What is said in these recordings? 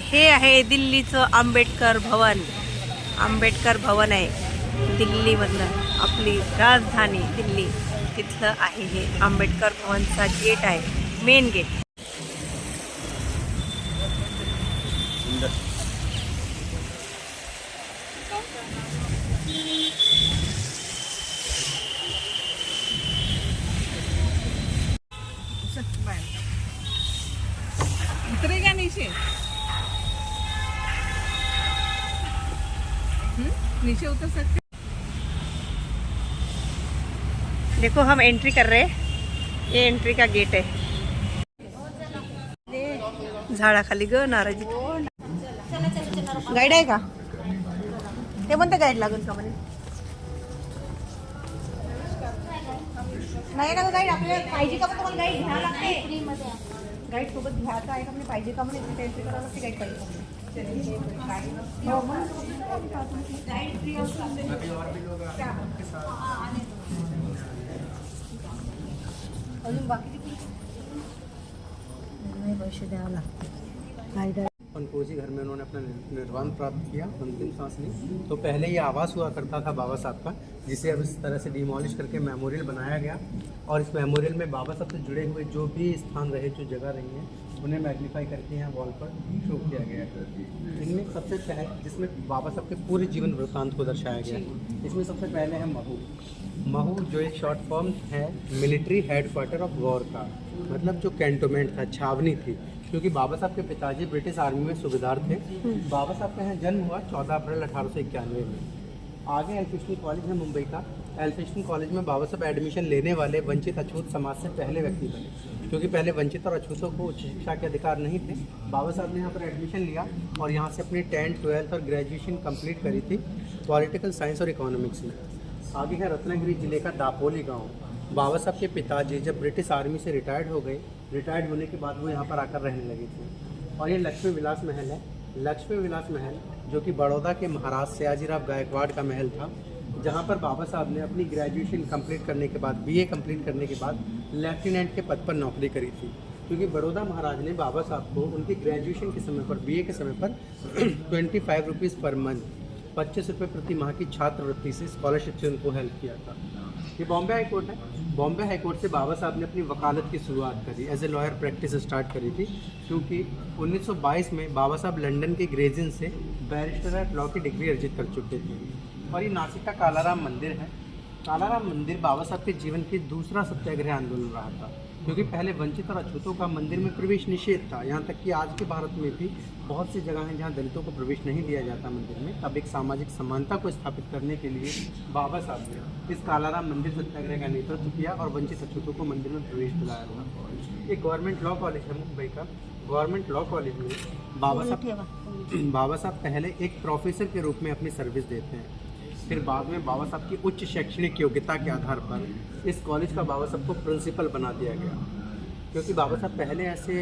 हे आहे दिल्लीचं आंबेडकर भवन. आंबेडकर भवन आहे दिल्लीमधलं, आपली राजधानी दिल्ली, तिथलं आहे हे आंबेडकर भवनचा गेट आहे, मेन गेट. उतरेगा नीचे. नीचे उतर सकते. देखो हम एंट्री कर रहे हैं, ये एंट्री का गेट आहे. झाडाखाली ग नाराजी. गाईड आहे का ते म्हणते, गाईड लागेल का म्हणे. नाही ना गाईड, आपल्याला पाहिजे का पण तुम्हाला गाईड घ्यावं लागते. गाईड सोबत घ्यायचं आहे का म्हणजे, पाहिजे का म्हणे, एंट्री करावं लागते गाईड पाहिजे. अजून बाकीची पैसे द्यावं लागते. पनकोजी घर में उन्होंने अपना निर्वाण प्राप्त किया, अंतिम सांस ली. तो पहले ये आवास हुआ करता था बाबा साहब का, जिसे अब इस तरह से डिमोलिश करके मेमोरियल बनाया गया. और इस मेमोरियल में बाबा साहब से जुड़े हुए जो भी स्थान रहे, जो जगह रही हैं, उन्हें मैग्नीफाई करके यहाँ वॉल पर शो किया गया है. इनमें सबसे पहले, जिसमें बाबा साहब के पूरे जीवन वृत्तांत को दर्शाया गया है, इसमें सबसे पहले है महू. महू जो एक शॉर्ट फॉर्म है मिलिट्री हेडक्वार्टर ऑफ वॉर का, मतलब जो कैंटोनमेंट था, छावनी थी, क्योंकि बाबा साहब के पिताजी ब्रिटिश आर्मी में सूबेदार थे. बाबा साहब का यहाँ जन्म हुआ 14 अप्रैल 1891 में. आगे एल्फिस्टन कॉलेज है मुंबई का. एल्फिस्टन कॉलेज में बाबा साहब एडमिशन लेने वाले वंचित अछूत समाज से पहले व्यक्ति बने, क्योंकि पहले वंचित और अछूतों को उच्च शिक्षा के अधिकार नहीं थे. बाबा साहब ने यहाँ पर एडमिशन लिया और यहाँ से अपनी 10th, 12th और ग्रेजुएशन कंप्लीट करी थी पॉलिटिकल साइंस और इकोनॉमिक्स में. आगे है रत्नागिरी जिले का दापोली गाँव. बाबा साहब के पिताजी जब ब्रिटिश आर्मी से रिटायर्ड हो गए, रिटायर्ड होने के बाद वो यहाँ पर आकर रहने लगे थे. और ये लक्ष्मी विलास महल है. लक्ष्मी विलास महल जो कि बड़ौदा के महाराज सयाजीराव गायकवाड़ का महल था, जहाँ पर बाबा साहब ने अपनी ग्रेजुएशन कंप्लीट करने के बाद, बीए कंप्लीट करने के बाद लेफ्टिनेंट के पद पर नौकरी करी थी. क्योंकि बड़ौदा महाराज ने बाबा साहब को उनकी ग्रेजुएशन के समय पर, बीए के समय पर 25 रुपीज़ पर मंथ, 25 रुपये प्रति माह की छात्रवृत्ति से, स्कॉलरशिप से उनको हेल्प किया था. ये बॉम्बे हाई कोर्ट है. बॉम्बे हाई कोर्ट से बाबा साहब ने अपनी वकालत की शुरुआत करी, as a lawyer practice start करी थी. क्योंकि 1922 में बाबा साहब लंदन के ग्रेज इन से बैरिस्टर एट लॉ की डिग्री अर्जित कर चुके थे. और ये नासिक का कालाराम मंदिर है. कालाराम मंदिर बाबा साहब के जीवन की दूसरा सत्याग्रह आंदोलन रहा था, क्योंकि पहले वंचित और अछूतों का मंदिर में प्रवेश निषेध था. यहाँ तक कि आज के भारत में भी बहुत सी जगह हैं जहाँ दलितों को प्रवेश नहीं दिया जाता मंदिर में. अब एक सामाजिक समानता को स्थापित करने के लिए बाबा साहब ने इस कालाराम मंदिर सत्याग्रह का नेतृत्व किया और वंचित अछूतों को मंदिर में प्रवेश दिलाया था. एक गवर्नमेंट लॉ कॉलेज है मुंबई का. गवर्नमेंट लॉ कॉलेज में बाबा साहब पहले एक प्रोफेसर के रूप में अपनी सर्विस देते हैं. फिर बाद में बाबा साहब की उच्च शैक्षणिक योग्यता के आधार पर इस कॉलेज का बाबा साहब को प्रिंसिपल बना दिया गया. क्योंकि बाबा साहब पहले ऐसे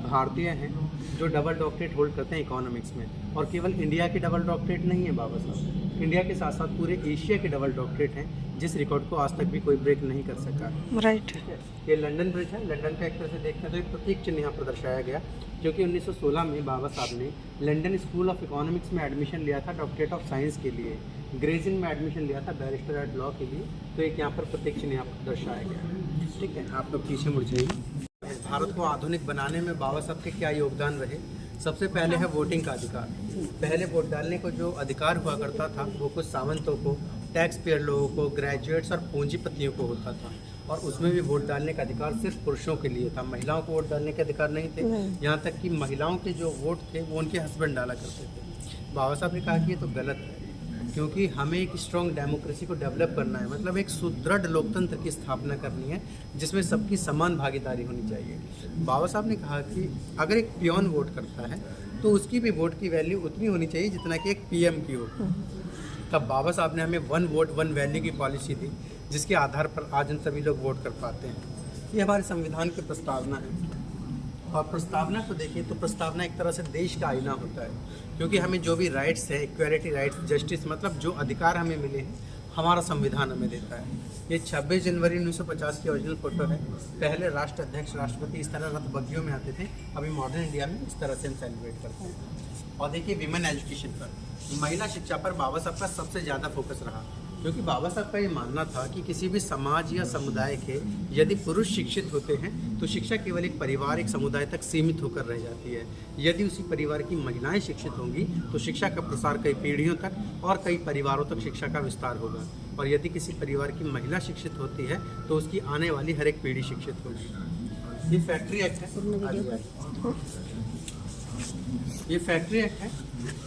भारतीय हैं जो डबल डॉक्टरेट होल्ड करते हैं इकोनॉमिक्स में. और केवल इंडिया की डबल डॉक्टरेट नहीं है बाबा साहब, इंडिया के साथ साथ पूरे एशिया के डबल डॉक्टरेट हैं, जिस रिकॉर्ड को आज तक भी कोई ब्रेक नहीं कर सका. राइट. ये लंदन ब्रिज है. लंदन का एक तरह से देखते हैं तो एक प्रतीक चिन्ह यहाँ पर दर्शाया गया, क्योंकि 1916 में बाबा साहब ने लंदन स्कूल ऑफ इकोनॉमिक्स में एडमिशन लिया था डॉक्टरेट ऑफ साइंस के लिए. ग्रेज इन में एडमिशन लिया था बैरिस्टर एट लॉ के लिए. तो एक यहाँ पर प्रतीक चिन्ह यहाँ पर दर्शाया गया. ठीक है, आप लोग पीछे मुड़ जाइए. भारत को आधुनिक बनाने में बाबा साहब के क्या योगदान रहे. सबसे पहले है वोटिंग का अधिकार. पहले वोट डालने को जो अधिकार हुआ करता था वो कुछ सावंतों को, टैक्स पेयर लोगों को, ग्रेजुएट्स और पूंजीपतियों को होता था. और उसमें भी वोट डालने का अधिकार सिर्फ पुरुषों के लिए था, महिलाओं को वोट डालने के अधिकार नहीं थे. यहाँ तक कि महिलाओं के जो वोट थे वो उनके हस्बैंड डाला करते थे. बाबा साहब ने कहा कि ये तो गलत है, क्योंकि हमें एक स्ट्रॉन्ग डेमोक्रेसी को डेवलप करना है, मतलब एक सुदृढ़ लोकतंत्र की स्थापना करनी है जिसमें सबकी समान भागीदारी होनी चाहिए. बाबा साहब ने कहा कि अगर एक पियोन वोट करता है तो उसकी भी वोट की वैल्यू उतनी होनी चाहिए जितना कि एक पीएम की हो. तब बाबा साहब ने हमें 1 वोट 1 वैल्यू की पॉलिसी दी, जिसके आधार पर आज हम सभी लोग वोट कर पाते हैं. ये हमारे संविधान की प्रस्तावना है. और प्रस्तावना को देखिए तो प्रस्तावना एक तरह से देश का आईना होता है, क्योंकि हमें जो भी राइट्स है, इक्वालिटी राइट्स, जस्टिस, मतलब जो अधिकार हमें मिले हैं, हमारा संविधान हमें देता है। ये 26 जनवरी 1950 की ओरिजिनल फोटो है। पहले राष्ट्र अध्यक्ष राष्ट्रपति इस तरह रथ बग्गियों में आते थे, अभी मॉडर्न इंडिया में इस तरह से हम सेलिब्रेट करते हैं। और देखिए विमेन एजुकेशन पर, महिला शिक्षा पर बाबा साहब का सबसे ज़्यादा फोकस रहा, क्योंकि बाबा साहब का ये मानना था कि किसी भी समाज या समुदाय के यदि पुरुष शिक्षित होते हैं तो शिक्षा केवल एक परिवार, एक समुदाय तक सीमित होकर रह जाती है। यदि उसी परिवार की महिलाएं शिक्षित होंगी तो शिक्षा का प्रसार कई पीढ़ियों तक और कई परिवारों तक शिक्षा का विस्तार होगा। और यदि किसी परिवार की महिला शिक्षित होती है तो उसकी आने वाली हर एक पीढ़ी शिक्षित होगी। ये फैक्ट्री एक्ट है। ये फैक्ट्री एक्ट है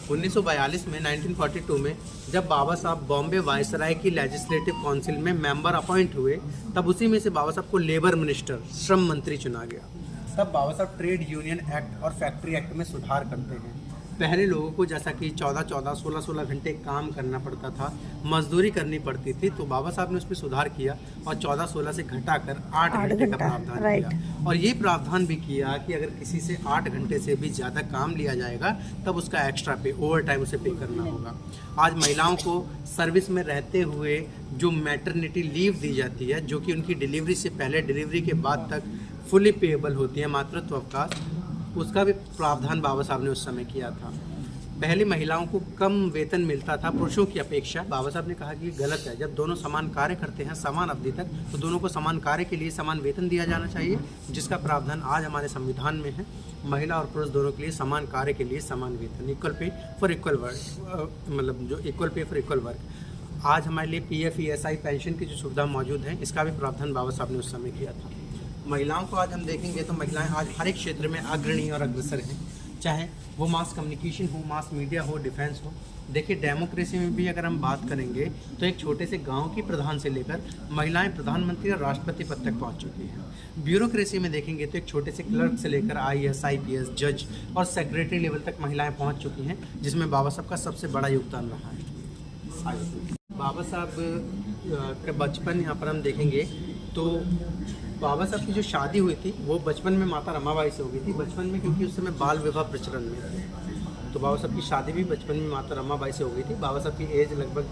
1942 में, 1942 में जब बाबा साहब बॉम्बे वायसराय की लेजिस्लेटिव काउंसिल में मेंबर अपॉइंट हुए, तब उसी में से बाबा साहब को लेबर मिनिस्टर, श्रम मंत्री चुना गया। तब बाबा साहब ट्रेड यूनियन एक्ट और फैक्ट्री एक्ट में सुधार करते हैं। पहले लोगों को जैसा कि 14-14, 16-16 घंटे काम करना पड़ता था, मजदूरी करनी पड़ती थी, तो बाबा साहब ने उसमें सुधार किया और 14-16 से घटाकर 8 घंटे का प्रावधान किया। और ये प्रावधान भी किया कि अगर किसी से 8 घंटे से भी ज़्यादा काम लिया जाएगा तब उसका एक्स्ट्रा पे, ओवर टाइम उसे पे करना होगा। आज महिलाओं को सर्विस में रहते हुए जो मैटरनिटी लीव दी जाती है, जो कि उनकी डिलीवरी से पहले, डिलीवरी के बाद तक फुली पेएबल होती है, मातृत्व अवकाश, उसका भी प्रावधान बाबा साहब ने उस समय किया था। पहले महिलाओं को कम वेतन मिलता था पुरुषों की अपेक्षा। बाबा साहब ने कहा कि गलत है, जब दोनों समान कार्य करते हैं समान अवधि तक तो दोनों को समान कार्य के लिए समान वेतन दिया जाना चाहिए, जिसका प्रावधान आज हमारे संविधान में है। महिला और पुरुष दोनों के लिए समान कार्य के लिए समान वेतन, equal pay for equal work, मतलब जो equal pay for equal work. आज हमारे लिए PF ESI पेंशन की जो सुविधा मौजूद है, इसका भी प्रावधान बाबा साहब ने उस समय किया था। महिलाओं को आज हम देखेंगे तो महिलाएं आज हर एक क्षेत्र में अग्रणी और अग्रसर हैं, चाहे वो मास कम्युनिकेशन हो, मास मीडिया हो, डिफेंस हो। देखिए डेमोक्रेसी में भी अगर हम बात करेंगे तो एक छोटे से गांव की प्रधान से लेकर महिलाएं प्रधानमंत्री और राष्ट्रपति पद तक पहुंच चुकी हैं। ब्यूरोक्रेसी में देखेंगे तो एक छोटे से क्लर्क से लेकर IAS, IPS, जज और सेक्रेटरी लेवल तक महिलाएं पहुंच चुकी हैं, जिसमें बाबा साहब का सबसे बड़ा योगदान रहा है। बाबा साहब का बचपन यहाँ पर हम देखेंगे तो बाबा साहब की जो शादी हुई थी वो बचपन में माता रमाबाई से हो गई थी। बचपन में क्योंकि उस समय बाल विवाह प्रचलन में थे, तो बाबा साहब की शादी भी बचपन में माता रमाबाई से हो गई थी। बाबा साहब की एज लगभग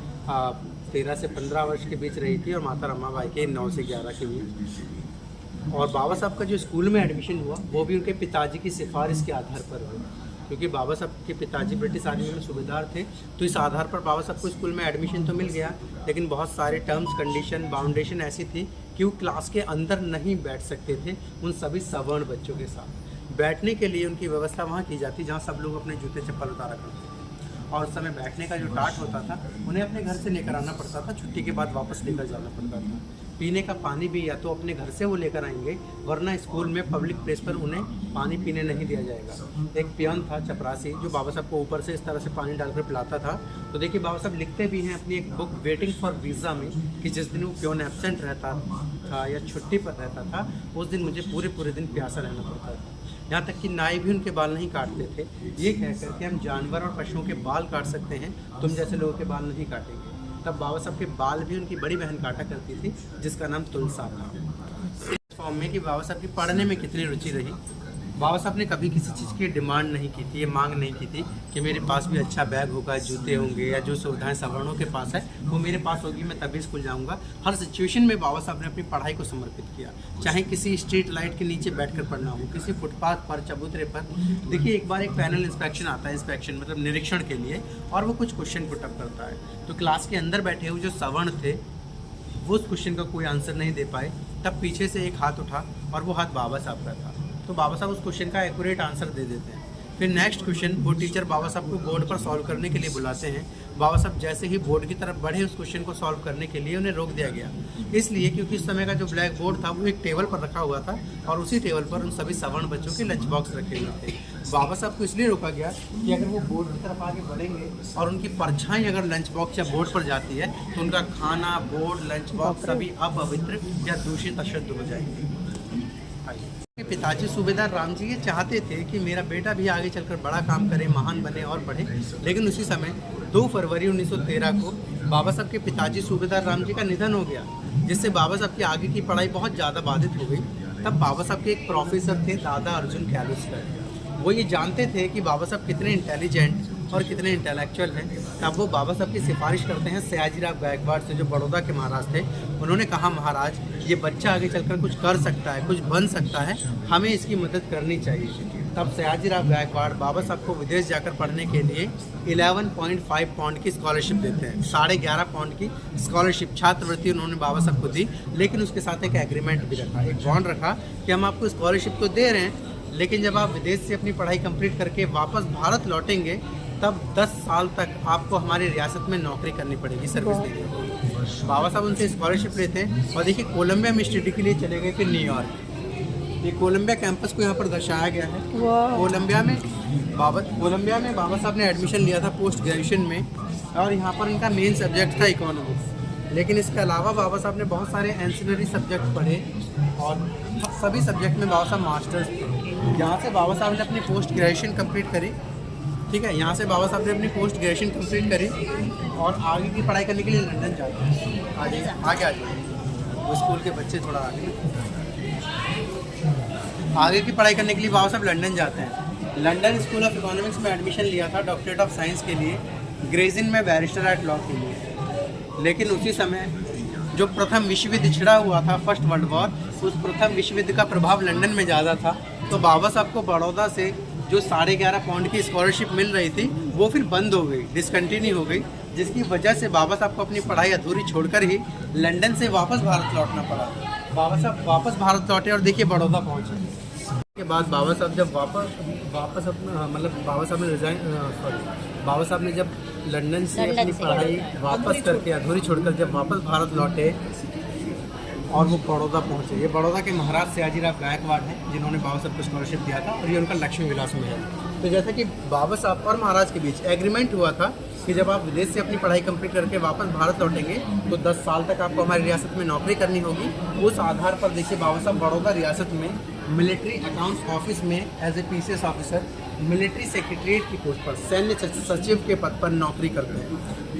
13 से 15 वर्ष के बीच रही थी और माता रमाबाई के 9 से 11 के बीच। और बाबा साहब का जो स्कूल में एडमिशन हुआ वो भी उनके पिताजी की सिफारिश के आधार पर हुआ, क्योंकि बाबा साहब के पिताजी ब्रिटिश आर्मी में सूबेदार थे। तो इस आधार पर बाबा साहब को स्कूल में एडमिशन तो मिल गया, लेकिन बहुत सारे टर्म्स, कंडीशन, बाउंडेशन ऐसी थी कि वो क्लास के अंदर नहीं बैठ सकते थे उन सभी सवर्ण बच्चों के साथ। बैठने के लिए उनकी व्यवस्था वहाँ की जाती जहाँ सब लोग अपने जूते चप्पल उतारा करते थे, और उस समय बैठने का जो टाट होता था उन्हें अपने घर से लेकर आना पड़ता था, छुट्टी के बाद वापस लेकर जाना पड़ता था। पीने का पानी भी या तो अपने घर से वो लेकर आएंगे, वरना स्कूल में पब्लिक प्लेस पर उन्हें पानी पीने नहीं दिया जाएगा। एक पियन था चपरासी जो बाबा साहब को ऊपर से इस तरह से पानी डालकर पिलाता था। तो देखिए बाबा साहब लिखते भी हैं अपनी एक बुक वेटिंग फॉर वीज़ा में कि जिस दिन वो पियन एब्सेंट रहता था या छुट्टी पर रहता था, उस दिन मुझे पूरे दिन प्यासा रहना पड़ता था। यहाँ तक कि नाई भी उनके बाल नहीं काटते थे, ये कहकर कि हम जानवर और पशुओं के बाल काट सकते हैं, तुम जैसे लोगों के बाल नहीं काटेंगे। तब बाबा साहब के बाल भी उनकी बड़ी बहन काटा करती थी, जिसका नाम तुलसा था। इस फॉर्म में कि बाबा साहब की पढ़ने में कितनी रुचि रही। बाबा साहब ने कभी किसी चीज़ की डिमांड नहीं की थी, ये मांग नहीं की थी कि मेरे पास भी अच्छा बैग होगा, जूते होंगे, या जो सुविधाएं सवर्णों के पास है वो मेरे पास होगी, मैं तभी स्कूल जाऊंगा। हर सिचुएशन में बाबा साहब ने अपनी पढ़ाई को समर्पित किया, चाहे किसी स्ट्रीट लाइट के नीचे बैठकर पढ़ना हो, किसी फुटपाथ पर, चबूतरे पर। देखिए एक बार एक पैनल इंस्पेक्शन आता है, इंस्पेक्शन मतलब निरीक्षण के लिए, और वो कुछ क्वेश्चन पुट अप करता है। तो क्लास के अंदर बैठे हुए जो सवर्ण थे वो उस क्वेश्चन का कोई आंसर नहीं दे पाए, तब पीछे से एक हाथ उठा और वो हाथ बाबा साहब का था। तो बाबा साहब उस क्वेश्चन का एक्यूरेट आंसर दे देते हैं। फिर नेक्स्ट क्वेश्चन वो टीचर बाबा साहब को बोर्ड पर सॉल्व करने के लिए बुलाते हैं। बाबा साहब जैसे ही बोर्ड की तरफ बढ़े उस क्वेश्चन को सॉल्व करने के लिए उन्हें रोक दिया गया, इसलिए क्योंकि उस समय का जो ब्लैक बोर्ड था वो एक टेबल पर रखा हुआ था और उसी टेबल पर उन सभी सवर्ण बच्चों के लंच बॉक्स रखे हुए थे। बाबा साहब को इसलिए रोका गया कि अगर वो बोर्ड की तरफ आगे बढ़ेंगे और उनकी परछाई अगर लंच बॉक्स या बोर्ड पर जाती है तो उनका खाना, बोर्ड, लंच बॉक्स सभी अपवित्र या दूषित, अशुद्ध हो जाएंगे। पिताजी सूबेदार राम जी ये चाहते थे कि मेरा बेटा भी आगे चलकर बड़ा काम करे, महान बने और बढ़े, लेकिन उसी समय 2 फरवरी 1913 को बाबा साहब के पिताजी सूबेदार राम जी का निधन हो गया, जिससे बाबा साहब की आगे की पढ़ाई बहुत ज़्यादा बाधित हो गई। तब बाबा साहब के एक प्रोफेसर थे दादा अर्जुन कैलुस्कर, वो ये जानते थे कि बाबा साहब कितने इंटेलिजेंट और कितने इंटेलेक्चुअल हैं। तब वो बाबा साहब की सिफारिश करते हैं सयाजीराव गायकवाड़ से, जो बड़ौदा के महाराज थे। उन्होंने कहा महाराज ये बच्चा आगे चलकर कुछ कर सकता है, कुछ बन सकता है, हमें इसकी मदद करनी चाहिए। तब सयाजीराव गायकवाड़ बाबा साहब को विदेश जाकर पढ़ने के लिए 11.5 पाउंड की स्कॉलरशिप देते हैं। 11.5 पाउंड की स्कॉलरशिप छात्रवृत्ति उन्होंने बाबा साहब को दी, लेकिन उसके साथ एक एग्रीमेंट भी रखा, एक बॉन्ड रखा कि हम आपको स्कॉलरशिप तो दे रहे हैं, लेकिन जब आप विदेश से अपनी पढ़ाई कंप्लीट करके वापस भारत लौटेंगे तब 10 साल तक आपको हमारी रियासत में नौकरी करनी पड़ेगी, सर्विस देनी होगी। बाबा साहब उनसे स्कॉलरशिप लेते हैं और देखिए कोलंबिया में स्टडी के लिए चले गए, फिर न्यूयॉर्क। ये कोलंबिया कैंपस को यहाँ पर दर्शाया गया है। कोलंबिया में बाबा साहब ने एडमिशन लिया था पोस्ट ग्रेजुएशन में, और यहाँ पर इनका मेन सब्जेक्ट था इकोनॉमिक्स। लेकिन इसके अलावा बाबा साहब ने बहुत सारे एंसिलरी सब्जेक्ट पढ़े और सभी सब्जेक्ट में बाबा साहब मास्टर्स थे। यहाँ से बाबा साहब ने अपनी पोस्ट ग्रेजुएशन कंप्लीट करी, ठीक है, यहाँ से बाबा साहब ने अपनी पोस्ट ग्रेजुएशन कंप्लीट करी और आगे की पढ़ाई करने के लिए लंदन जाते हैं। आगे आ जाइए, वो स्कूल के बच्चे थोड़ा आगे की पढ़ाई करने के लिए बाबा साहब लंदन जाते हैं। लंदन स्कूल ऑफ इकोनॉमिक्स में एडमिशन लिया था डॉक्टरेट ऑफ साइंस के लिए, ग्रेजिन में बैरिस्टर एट लॉ के लिए। लेकिन उसी समय जो प्रथम विश्व युद्ध छिड़ा हुआ था, फर्स्ट वर्ल्ड वॉर, उस प्रथम विश्व युद्ध का प्रभाव लंदन में ज़्यादा था, तो बाबा साहब को बड़ौदा से जो 11.5 पाउंड की स्कॉलरशिप मिल रही थी वो फिर बंद हो गई, डिसकंटिन्यू हो गई, जिसकी वजह से बाबा साहब को अपनी पढ़ाई अधूरी छोड़कर ही लंदन से वापस भारत लौटना पड़ा। बाबा साहब वापस भारत लौटे और देखिए बड़ौदा पहुँचे। के बाद बाबा साहब जब वापस अपना बाबा साहब ने जब लंदन से अपनी पढ़ाई वापस करके अधूरी छोड़कर जब वापस भारत लौटे और वो बड़ौदा पहुँचे। ये बड़ौदा के महाराज सयाजीराव गायकवाड़ हैं जिन्होंने बाबा साहब को स्कॉलरशिप दिया था, और ये उनका लक्ष्मी विलास महल। तो जैसा कि बाबा साहब और महाराज के बीच एग्रीमेंट हुआ था कि जब आप विदेश से अपनी पढ़ाई कंप्लीट करके वापस भारत लौटेंगे तो 10 साल तक आपको हमारी रियासत में नौकरी करनी होगी। उस आधार पर देखिए बाबा साहब बड़ौदा रियासत में मिलिट्री अकाउंट्स ऑफिस में as a PCS officer military secretariat की पोस्ट पर सैन्य सचिव के पद पर नौकरी करते हैं।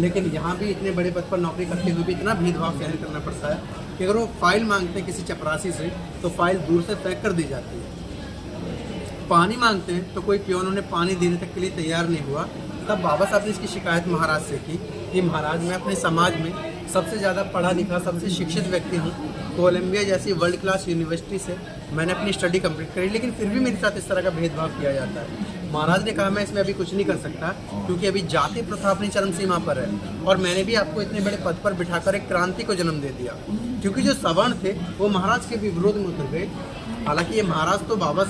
लेकिन यहाँ भी इतने बड़े पद पर नौकरी करते हुए भी इतना भेदभाव सहन करना पड़ता है कि अगर वो फाइल मांगते हैं किसी चपरासी से तो फाइल दूर से फेंक कर दी जाती है। पानी मांगते हैं तो कोई पियोन उन्हें पानी देने तक के लिए तैयार नहीं हुआ। तब बाबा साहब ने इसकी शिकायत महाराज से की कि महाराज, मैं अपने समाज में सबसे ज़्यादा पढ़ा लिखा, सबसे शिक्षित व्यक्ति हूँ, कोलंबिया जैसी वर्ल्ड क्लास यूनिवर्सिटी से मैंने अपनी स्टडी कंप्लीट करी, लेकिन फिर भी मेरे साथ इस तरह का भेदभाव किया जाता है। महाराज ने कहा मैं इसमें अभी कुछ नहीं कर सकता क्योंकि अभी जाति प्रथा अपनी चरम सीमा पर है, और मैंने भी आपको इतने बड़े पद पर बिठाकर एक क्रांति को जन्म दे दिया। क्योंकि जो सवर्ण थे वो महाराज के भी विरोध में उतर गए। हालांकि ये महाराज तो बाबा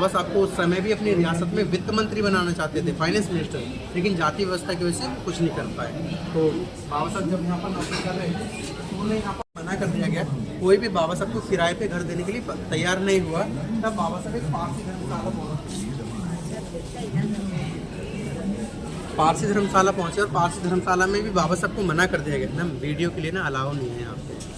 साहब को उस समय भी अपनी रियासत में वित्त मंत्री बनाना चाहते थे, फाइनेंस मिनिस्टर, लेकिन जाति व्यवस्था की वजह से कुछ नहीं कर पाए। तो बाबा साहब जब यहाँ पर नौकरी कर रहे थे तो उन्हें यहाँ पर मना कर दिया गया, कोई भी बाबा साहब को किराए पे घर देने के लिए तैयार नहीं हुआ। तब बाबा साहब एक पारसी धर्मशाला पहुँचे और पारसी धर्मशाला में भी बाबा साहब को मना कर दिया गया ना, वीडियो के लिए ना अलाउ नहीं है यहाँ पे।